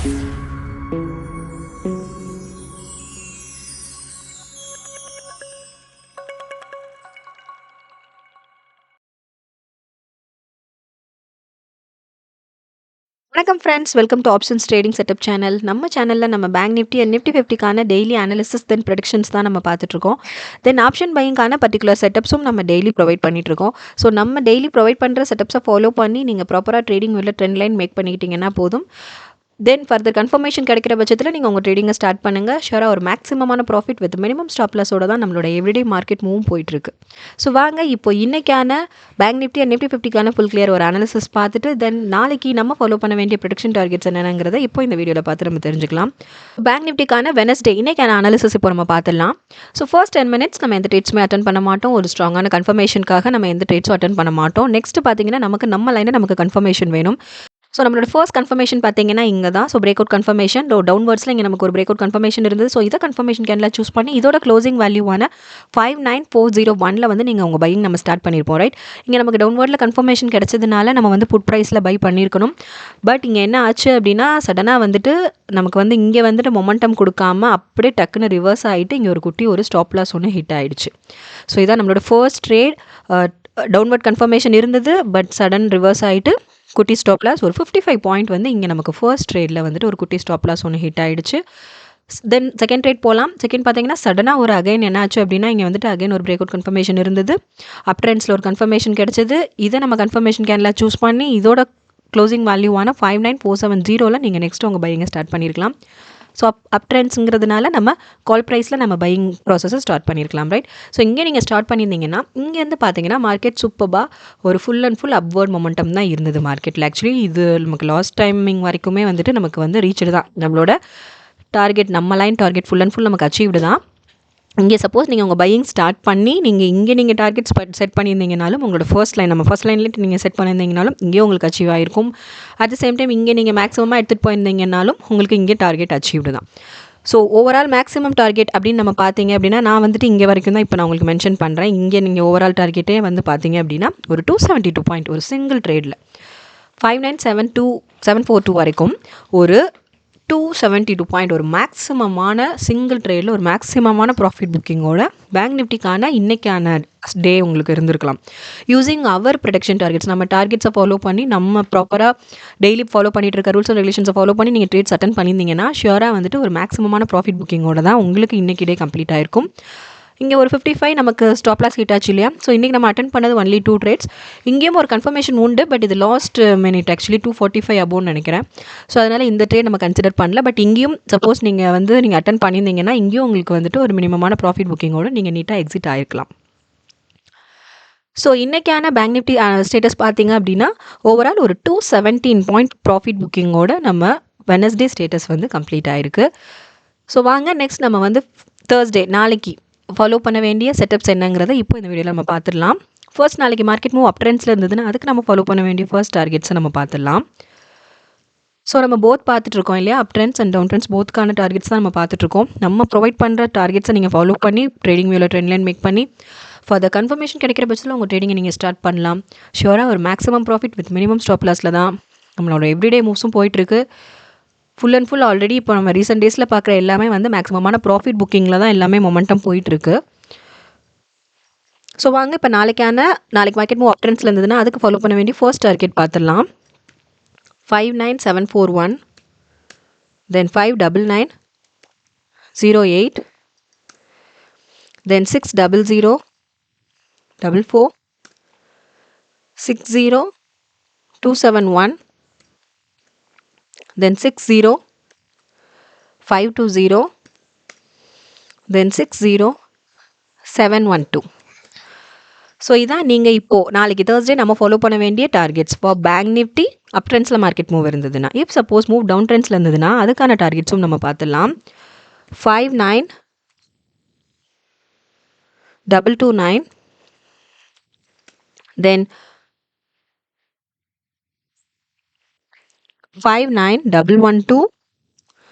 வணக்கம் friends, welcome to options trading setup channel. நம்ம சேனலில் நம்ம பேங்க் நிஃப்டி அண்ட் நிஃப்டி 50க்கான டெய்லி அனாலிசிஸ் தென் ப்ரெடிக்ஷன்ஸ் தான் நம்ம பார்த்துட்ருக்கோம். தென் ஆப்ஷன் பையிங்கான பர்டிகுலர் செட்டப்ஸும் நம்ம டெய்லி ப்ரொவைட் பண்ணிகிட்ருக்கோம். ஸோ நம்ம டெய்லி ப்ரொவைட் பண்ணுற செட்டப்ஸை ஃபாலோ பண்ணி நீங்கள் ப்ராப்பராக ட்ரேடிங் உள்ள ட்ரெண்ட் லைன் மேக் பண்ணிக்கிட்டீங்கன்னா போதும். தென் ஃபர்தர் கன்ஃபர்மேஷன் கிடைக்கிற பட்சத்தில் நீங்கள் உங்கள் ட்ரேடிங்கை ஸ்டார்ட் பண்ணுங்கள். ஷூராக ஒரு மேக்ஸிமமான ப்ராஃபிட் வித் மினிமம் ஸ்டாப் லாஸோட தான் நம்மளோட எவ்ரிடே மார்க்கெட் மூவ் போயிட்டுருக்கு. ஸோ வாங்க இப்போ இன்றைக்கான பேங்க் நிஃப்டி அண்ட் நிஃப்டி 50க்கான ஃபுல் கிளியர் ஒரு அனாலிசிஸ் பார்த்துட்டு தென் நாளைக்கு நம்ம ஃபாலோ பண்ண வேண்டிய ப்ரொடக்ஷன் டார்கெட்ஸ் என்னங்கிறத இப்போ இந்த வீடியோவில் பார்த்து நம்ம தெரிஞ்சுக்கலாம். பேங்க் நிஃப்டிக்கான வெனஸ்டே இன்றைக்கான அனாலிசிஸ் இப்போ நம்ம பார்த்துடலாம். ஸோ ஃபர்ஸ்ட் 10 மினிட்ஸ் நம்ம எந்த ட்ரேட்ஸுமே அட்டன் பண்ண மாட்டோம். ஒரு ஸ்ட்ராங்கான கன்ஃபர்மேஷனுக்காக நம்ம எந்த ட்ரேட்ஸும் அட்டன் பண்ண மாட்டோம். நெக்ஸ்ட் பார்த்தீங்கன்னா நம்ம லைனில் நமக்கு கன்ஃபர்மேஷன் வேணும். ஸோ நம்மளோட ஃபர்ஸ்ட் கன்ஃபர்மேஷன் பார்த்தீங்கன்னா இங்கே தான். ஸோ பிரேக் அவுட் கன்ஃபர்மேஷன் டவுன்வர்ட்ஸில் இங்கே நமக்கு ஒரு பிரேக் அவுட் கன்ஃபர்மேஷன் இருந்தது. ஸோ இதை கன்ஃபர்மேஷன் கேண்டில் சூஸ் பண்ணி இதோட க்ளோசிங் வேல்யூவான 59401 வந்து நீங்கள் உங்கள் பையிங் நம்ம ஸ்டார்ட் பண்ணியிருப்போம். ரைட், இங்கே நமக்கு டவுன்வர்டில் கன்ஃபர்மேஷன் கிடைச்சதுனால நம்ம வந்து புட் ப்ரைஸில் பை பண்ணியிருக்கணும். பட் இங்கே என்ன ஆச்சு அப்படின்னா சடனாக வந்துட்டு நமக்கு வந்து இங்கே வந்துட்டு மொமெண்டம் கொடுக்காம அப்படியே டக்குன்னு ரிவர்ஸ் ஆகிட்டு இங்கே ஒரு ஸ்டாப் லாஸ் ஒன்று ஹிட் ஆகிடுச்சு. ஸோ இதான் நம்மளோட ஃபர்ஸ்ட் ட்ரேட். டவுன்வர்ட் கன்ஃபர்மேஷன் இருந்தது, பட் சடன் ரிவர்ஸ் ஆகிட்டு குட்டி ஸ்டாப் லாஸ் ஒரு 55 பாயிண்ட் வந்து இங்கே நமக்கு ஃபர்ஸ்ட் ட்ரேடில் வந்துட்டு ஒரு குட்டி ஸ்டாப் லாஸ் ஒன்று ஹிட் ஆகிடுச்சு. தென் செகண்ட் ட்ரேட் போகலாம். செகண்ட் பார்த்தீங்கன்னா சடனாக ஒரு அகைன் என்ன ஆச்சு அப்படின்னா இங்கே வந்துட்டு அகைன் ஒரு பிரேக் அவுட் கன்ஃபர்மேஷன் இருந்தது. அப் ட்ரெண்ட்ஸில் ஒரு கன்ஃபர்மேஷன் கிடச்சிது. இதை நம்ம கன்ஃபர்மேஷன் கேண்டில் சூஸ் பண்ணி இதோட க்ளோசிங் வேல்யூவான 59470 நீங்கள் நெக்ஸ்ட் உங்கள் பையிங்கை ஸ்டார்ட் பண்ணியிருக்கலாம். ஸோ அப் ட்ரெண்ட்ஸுங்கிறதுனால நம்ம கால் ப்ரைஸில் நம்ம பையிங் ப்ராசஸை ஸ்டார்ட் பண்ணியிருக்கலாம். ரைட், ஸோ இங்கே நீங்கள் ஸ்டார்ட் பண்ணியிருந்தீங்கன்னா இங்கேருந்து பார்த்தீங்கன்னா மார்க்கெட் சூப்பராக ஒரு full and full upward momentum தான் இருந்தது மார்க்கெட்டில். ஆக்சுவலி இது நமக்கு லாஸ்ட் டைமிங் வரைக்குமே வந்துட்டு நமக்கு வந்து ரீச்சு தான். நம்மளோட டார்கெட் நம்ம line target full and full நமக்கு அச்சீவ்டு தான். இங்கே சப்போஸ் நீங்கள் உங்கள் பையிங் ஸ்டார்ட் பண்ணி நீங்கள் டார்கெட்ஸ் செட் பண்ணியிருந்தீங்கனாலும் உங்களோட ஃபர்ஸ்ட் லைன்லேட்டு நீங்கள் செட் பண்ணியிருந்தீங்கனாலும் இங்கேயும் உங்களுக்கு அச்சீவ் ஆகிருக்கும். அட் த சேம் டைம் இங்கே நீங்கள் மேக்ஸிமமாக எடுத்துகிட்டு போயிருந்தீங்கனாலும் உங்களுக்கு இங்கே டார்கெட் அச்சீவ்டு தான். ஸோ ஓவரால் மேக்ஸிமம் டார்கெட் அப்படின்னு நம்ம பார்த்தீங்க அப்படின்னா நான் வந்துட்டு இங்கே வரைக்கும் தான் இப்போ நான் உங்களுக்கு மென்ஷன் பண்ணுறேன். இங்கே நீங்கள் ஓவரால் டார்கெட்டே வந்து பார்த்தீங்க அப்படின்னா ஒரு 272 பாயிண்ட் ஒரு சிங்கிள் ட்ரேடில் 5972742 வரைக்கும் ஒரு 272 பாயிண்ட் ஒரு மேக்ஸிமமான சிங்கிள் ட்ரேடில் ஒரு மேக்ஸிமமான ப்ராஃபிட் புக்கிங்கோட பேங்க் நிஃப்டிக்கான இன்றைக்கான டே உங்களுக்கு இருந்திருக்கலாம். யூஸிங் அவர் ப்ரொடக்ஷன் டார்கெட்ஸ் நம்ம டார்கெட்ஸை ஃபாலோ பண்ணி நம்ம ப்ராப்பராக டெய்லி ஃபாலோ பண்ணிட்டு இருக்க ரூல்ஸ் அண்ட் ரெகுலேஷன்ஸை ஃபாலோ பண்ணி நீங்கள் ட்ரேட்ஸ் அட்டன் பண்ணியிருந்தீங்கன்னா ஷியோராக வந்துட்டு ஒரு மேக்ஸிமமான ப்ராஃபிட் புக்கிங்கோட தான் உங்களுக்கு இன்றைக்கி டே கம்ப்ளீட் ஆயிருக்கும். இங்கே ஒரு 55 நமக்கு ஸ்டாப் லாஸ் ஹிட் ஆச்சு இல்லையா. ஸோ இன்றைக்கி நம்ம அட்டன் பண்ணது ஒன்லி 2 ட்ரேட்ஸ். இங்கேயும் ஒரு கன்ஃபர்மேஷன் உண்டு, பட் இது லாஸ்ட் மினிட் ஆக்சுவலி 245 அபோன்னு நினைக்கிறேன். ஸோ அதனால் இந்த ட்ரேட் நம்ம கன்சிடர் பண்ணல. பட் இங்கேயும் சப்போஸ் நீங்கள் அட்டன் பண்ணியிருந்தீங்கன்னா இங்கேயும் உங்களுக்கு வந்துட்டு ஒரு மினிமமான ப்ராஃபிட் புக்கிங்கோடு நீங்கள் நீட்டாக எக்ஸிட் ஆகிருக்கலாம். ஸோ இன்றைக்கான பேங்க் நிஃப்டி ஸ்டேட்டஸ் பார்த்தீங்க அப்படின்னா ஓவரால் ஒரு 217 பாயிண்ட் ப்ராஃபிட் புக்கிங்கோட நம்ம வெனஸ்டே ஸ்டேட்டஸ் வந்து கம்ப்ளீட் ஆகிருக்கு. ஸோ வாங்க நெக்ஸ்ட் நம்ம வந்து தேர்ஸ்டே நாளைக்கு ஃபாலோ பண்ண வேண்டிய செட்டப்ஸ் என்னங்கிறத இப்போ இந்த வீடியோவில் நம்ம பார்த்துடலாம். ஃபர்ஸ்ட் நாளைக்கு மார்க்கெட் மூவ் அப் ட்ரெண்ட்ஸில் இருந்ததுன்னா அதுக்கு நம்ம ஃபாலோ பண்ண வேண்டிய ஃபர்ஸ்ட் டார்கெட்ஸை நம்ம பார்த்துடலாம். ஸோ நம்ம போத் பார்த்துட்ருக்கோம் இல்லையா, up trends and down trends போத்துக்கான டார்கெட்ஸ் தான் நம்ம பார்த்துட்ருக்கோம். நம்ம ப்ரொவைட் பண்ணுற டார்கெட்ஸை நீங்கள் ஃபாலோ பண்ணி ட்ரேடிங் வியூவில் ட்ரெண்ட் லைன் மேக் பண்ணி ஃபார் த கன்ஃபர்மேஷன் கிடைக்கிற பட்சத்தில் உங்கள் ட்ரேடிங்கை நீங்கள் ஸ்டார்ட் பண்ணலாம். ஷியோராக ஒரு maximum profit with minimum stop லாஸில் தான் நம்மளோட எவ்ரிடே மூவ்ஸும் போயிட்டுருக்கு. ஃபுல் அண்ட் ஃபுல் ஆல்ரெடி இப்போ நம்ம ரீசெண்ட் டேஸில் பார்க்குற எல்லாமே வந்து மேக்ஸிமமான ப்ராஃபிட் புக்கிங்கில் தான் எல்லாமே மொமெண்டம் போயிட்டுருக்கு. ஸோ வாங்க இப்போ நாளைக்கு மார்க்கெட் மூவ் அப் ட்ரெண்ட்ஸில் இருந்ததுன்னா அதுக்கு ஃபாலோ பண்ண வேண்டிய ஃபர்ஸ்ட் டார்கெட் பார்த்துடலாம். 59741, then 59908, then 60044, 60271, then 60520, then 60712. So இதான் நீங்கள் இப்போது நாளைக்கு தேர்ஸ்டே நம்ம ஃபாலோ பண்ண வேண்டிய targets for bank Nifty up ட்ரெண்ட்ஸில் மார்க்கெட் மூவ் இருந்ததுன்னா. இப் சப்போஸ் மூவ் டவுன் ட்ரெண்ட்ஸில் இருந்ததுன்னா அதுக்கான டார்கெட்ஸும் நம்ம பார்த்துடலாம். 59229, then 59112,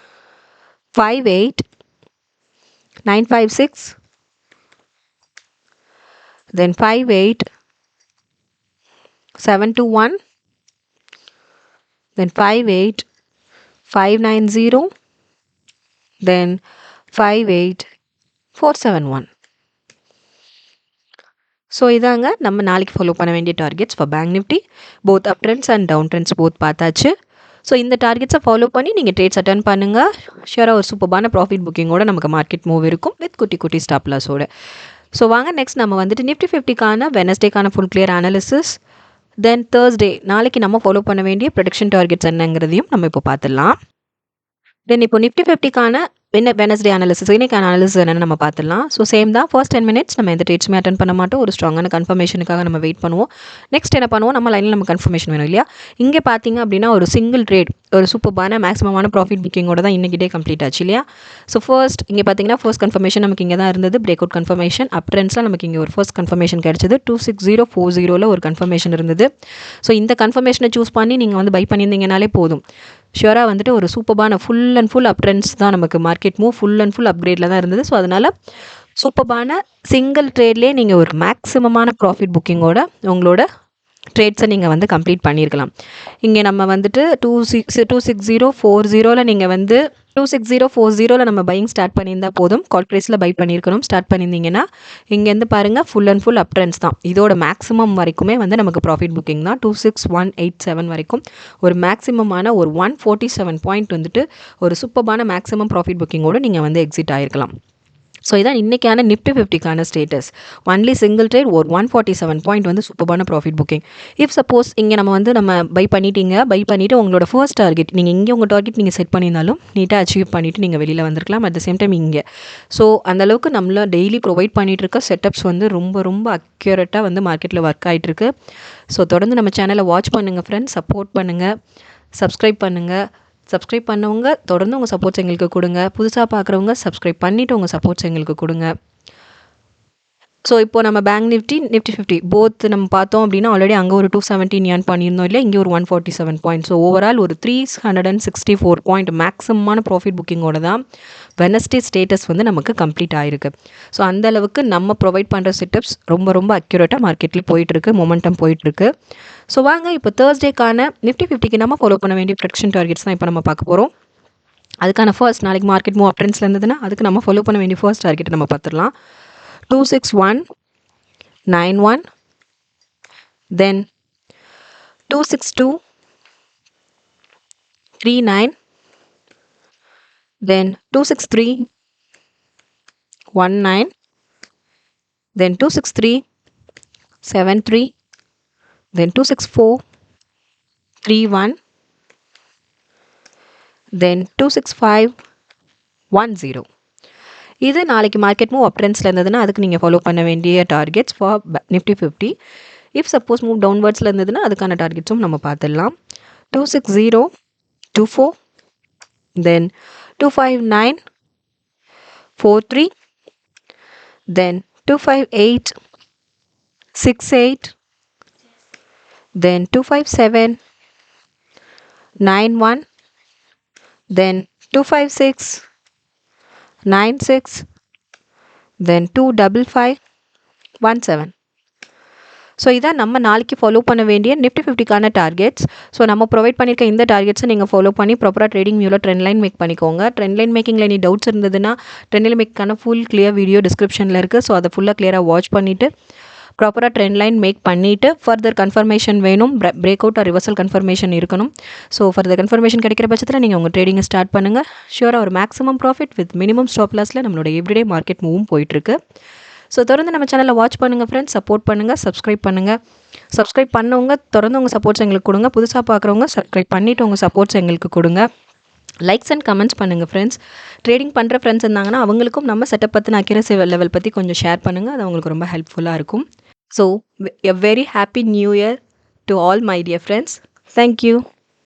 58956, then 58721, then 58520, 590, then 58471. So இதாங்க நம்ம நாளைக்கு ஃபாலோ பண்ண வேண்டிய targets for bank Nifty. Both up trends and down trends both பார்த்தாச்சு. ஸோ இந்த டார்கெட்ஸை ஃபாலோ பண்ணி நீங்கள் ட்ரேட்ஸ் அட்டன் பண்ணுங்கள். ஷியராக ஒரு சூப்பரான ப்ராஃபிட் புக்கிங்கோட நமக்கு மார்க்கெட் மூவ் இருக்கும் வித் குட்டி குட்டி ஸ்டாப் லாஸோட. ஸோ வாங்க நெக்ஸ்ட் நம்ம வந்துட்டு நிஃப்டி 50க்கான வெனஸ்டேக்கான ஃபுல் கிளியர் அனாலிசிஸ், தென் தேர்ஸ்டே நாளைக்கு நம்ம ஃபாலோ பண்ண வேண்டிய ப்ரொடக்ஷன் டார்கெட்ஸ் என்னங்கிறதையும் நம்ம இப்போ பார்த்துடலாம். தென் இப்போ நிஃப்டி 50க்கான வெனஸ்டே அனாலிசிஸ், இன்னைக்கான அனாலிசிஸ் என்னென்னு நம்ம பார்த்துடலாம். ஸோ சேம் தான், ஃபர்ஸ்ட் 10 minutes நம்ம எந்த ட்ரேட்ஸுமே அட்டன் பண்ண மாட்டோம். ஒரு ஸ்ட்ராங்கான கன்ஃபர்மேஷனுக்காக நம்ம வெயிட் பண்ணுவோம். நெக்ஸ்ட் என்ன பண்ணுவோம், நம்ம லைனில் நம்ம கன்ஃபர்மேஷன் வேணும் இல்லையா. இங்கே பார்த்தீங்க அப்படின்னா ஒரு சிங்கிள் ட்ரேட் ஒரு சூப்பரான மேக்ஸிமமான ப்ராஃபிட் புக்கிங்கோட தான் இன்றைக்கி டே கம்ப்ளீட் ஆச்சு இல்லையா. ஸோ ஃபர்ஸ்ட் இங்கே பார்த்தீங்கன்னா ஃபர்ஸ்ட் கன்ஃபர்மேஷன் நமக்கு இங்கே தான் இருந்தது, பிரேக் அவுட் கன்ஃபர்மேஷன். அப் ட்ரெண்ட்ஸில் நமக்கு இங்கே ஒரு ஃபர்ஸ்ட் கன்ஃபர்மேஷன் கிடச்சிது, 26040 ஒரு கன்ஃபர்மேஷன் இருந்தது. ஸோ இந்த கன்ஃபர்மேஷனை சூஸ் பண்ணி நீங்கள் வந்து பை பண்ணியிருந்தீங்கனாலே போதும். ஷியோராக வந்துட்டு ஒரு சூப்பரான full and full up trends தான் நமக்கு market move full and full அப்கிரேடில் தான் இருந்தது. ஸோ அதனால் சூப்பரான சிங்கிள் ட்ரேட்லேயே நீங்கள் ஒரு மேக்ஸிமமான ப்ராஃபிட் புக்கிங்கோட உங்களோட ட்ரேட்ஸை நீங்கள் வந்து கம்ப்ளீட் பண்ணியிருக்கலாம். இங்கே நம்ம வந்துட்டு 26040 நீங்கள் வந்து 26040 நம்ம பையிங் ஸ்டார்ட் பண்ணியிருந்தால் போதும். கால் ப்ரைஸில் பை பண்ணியிருக்கணும். ஸ்டார்ட் பண்ணியிருந்தீங்கன்னா இங்கேருந்து பாருங்கள் full and full up trends தான். இதோட மேக்ஸிமம் வரைக்குமே வந்து நமக்கு ப்ராஃபிட் புக்கிங் தான். 26187 வரைக்கும் ஒரு மேக்ஸிமமான ஒரு 147 பாயிண்ட் வந்துட்டு ஒரு சூப்பரான மேக்ஸிமம் ப்ராஃபிட் புக்கிங்கோடு நீங்கள் வந்து எக்ஸிட் ஆகிருக்கலாம். ஸோ இதான் இன்றைக்கான நிஃப்டி 50க்கான ஸ்டேட்டஸ். ஒன்லி சிங்கிள் ட்ரேட் ஒரு 147 பாயிண்ட் வந்து சூப்பரான ப்ராஃபிட் புக்கிங். இஃப் சப்போஸ் இங்கே நம்ம பை பண்ணிவிட்டு உங்களோட ஃபர்ஸ்ட் டார்கெட் நீங்கள் இங்கே உங்கள் டார்கெட் நீங்கள் செட் பண்ணியிருந்தாலும் நீட்டாக அச்சீவ் பண்ணிவிட்டு நீங்கள் வெளியில் வந்திருக்கலாம். அட் த சேம் டைம் இங்கே ஸோ அந்தளவுக்கு நம்மள டெய்லி ப்ரொவைட் பண்ணிகிட்டு இருக்க செட்டப்ஸ் வந்து ரொம்ப ரொம்ப அக்யூரேட்டாக வந்து மார்க்கெட்டில் ஒர்க் ஆகிட்டுருக்கு. ஸோ தொடர்ந்து நம்ம சேனலை வாட்ச் பண்ணுங்கள் ஃப்ரெண்ட்ஸ், சப்போர்ட் பண்ணுங்கள், சப்ஸ்கிரைப் பண்ணுங்கள். சப்ஸ்கிரைப் பண்ணவங்க தொடர்ந்து உங்கள் சப்போர்ட்ஸ் எங்களுக்கு கொடுங்க. புதுசாக பார்க்குறவங்க சப்ஸ்கிரைப் பண்ணிவிட்டு உங்கள் சப்போர்ட்ஸ் எங்களுக்கு கொடுங்க. ஸோ இப்போ நம்ம பேங்க் நிஃப்டி 50 போத் நம்ம பார்த்தோம் அப்படின்னா ஆல்ரெடி அங்கே ஒரு 217 ஏர்ன் பண்ணியிருந்தோம் இல்லை, இங்கே ஒரு 147 பாயிண்ட். ஸோ ஓவரால் ஒரு 364 பாயிண்ட் மேக்ஸிமமான ப்ராஃபிட் புக்கிங்கோட தான் வெனஸ்டே ஸ்டேட்டஸ் வந்து நமக்கு கம்ப்ளீட் ஆகிருக்கு. ஸோ அந்தளவுக்கு நம்ம ப்ரொவைட் பண்ணுற செட்டப்ஸ் ரொம்ப ரொம்ப அக்யூரேட்டாக மார்க்கெட்டில் போயிட்டுருக்கு, மொமெண்டம் போயிட்டுருக்கு. ஸோ வாங்க இப்போ தேர்ஸ்டேக்கான நிஃப்டி 50க்கு நம்ம ஃபாலோ பண்ண வேண்டிய ப்ரொடக்ஷன் டார்கெட்ஸ் தான் இப்போ நம்ம பார்க்க போகிறோம். அதுக்கான ஃபர்ஸ்ட் நாளைக்கு மார்க்கெட் மூவ் அப் ட்ரெண்ட்ஸில் இருந்ததுன்னா அதுக்கு நம்ம ஃபாலோ பண்ண வேண்டிய ஃபர்ஸ்ட் டார்கெட் நம்ம பார்த்துடலாம். 26191, தென் 26239, then 26319, then 26373, then 26431, then 26510. இது நாளைக்கு மார்க்கெட் மூவ் அப் ட்ரெண்ட்ஸில் இருந்ததுன்னா அதுக்கு நீங்கள் ஃபாலோ பண்ண வேண்டிய targets for Nifty 50. If suppose move டவுன்வர்ட்ஸில் இருந்ததுன்னா அதுக்கான டார்கெட்ஸும் நம்ம பார்த்துடலாம். 26024, then 25943, then 25868, then 25791, then 25696, then 25517. So இதான் நம்ம நாளைக்கு ஃபாலோ பண்ண வேண்டிய நிஃப்டி 50க்கான டார்கெட்ஸ். ஸோ நம்ம ப்ரொவைட் பண்ணியிருக்க இந்த டார்கெட்ஸை நீங்கள் ஃபாலோ பண்ணி ப்ராப்பராக ட்ரேடிங் வியூவில் ட்ரெண்ட் லைன் மேக் பண்ணிக்கோங்க. ட்ரெண்ட் லைன் மேக்கிங்கில் எனி டவுட்ஸ் இருந்ததுன்னா ட்ரெண்ட் லைன் மேக்கான ஃபுல் கிளியர் வீடியோ டிஸ்கிரிப்ஷனில் இருக்குது. ஸோ அதை ஃபுல்லாக கிளியராக வாட்ச் பண்ணிவிட்டு ப்ராப்பராக ட்ரெண்ட் லைன் மேக் பண்ணிவிட்டு ஃபர்தர் கன்ஃபர்மேஷன் வேணும், break out or reversal confirmation இருக்கணும். ஸோ ஃபர்தர் கன்ஃபர்மேஷன் கிடைக்கிற பட்சத்தில் நீங்கள் உங்கள் ட்ரேடிங்கை ஸ்டார்ட் பண்ணுங்கள். ஷியோராக ஒரு maximum profit with minimum stop லாஸில் நம்மளோட எவ்ரிடே மார்க்கெட் மூவும் போயிட்டுருக்கு. ஸோ தொடர்ந்து நம்ம சேனலில் வாட்ச் பண்ணுங்கள் ஃப்ரெண்ட்ஸ், சப்போர்ட் பண்ணுங்கள், சப்ஸ்கிரைப் பண்ணுங்கள். சப்ஸ்கிரைப் பண்ணவங்க தொடர்ந்து உங்கள் சப்போர்ட்ஸ் எங்களுக்கு கொடுங்க. புதுசாக பார்க்குறவங்க சப்ஸ்கிரைப் பண்ணிவிட்டு உங்கள் சப்போர்ட்ஸ் எங்களுக்கு கொடுங்க. லைக்ஸ் அண்ட் கமெண்ட்ஸ் பண்ணுங்கள் ஃப்ரெண்ட்ஸ். ட்ரேடிங் பண்ணுற ஃப்ரெண்ட்ஸ் இருந்தாங்கன்னா அவங்களுக்கும் நம்ம செட்டப் பற்றின அக்யூரசி லெவல் பற்றி கொஞ்சம் ஷேர் பண்ணுங்கள். அது அவங்களுக்கு ரொம்ப ஹெல்ப்ஃபுல்லாக இருக்கும். So a very happy new year to all my dear friends. Thank you.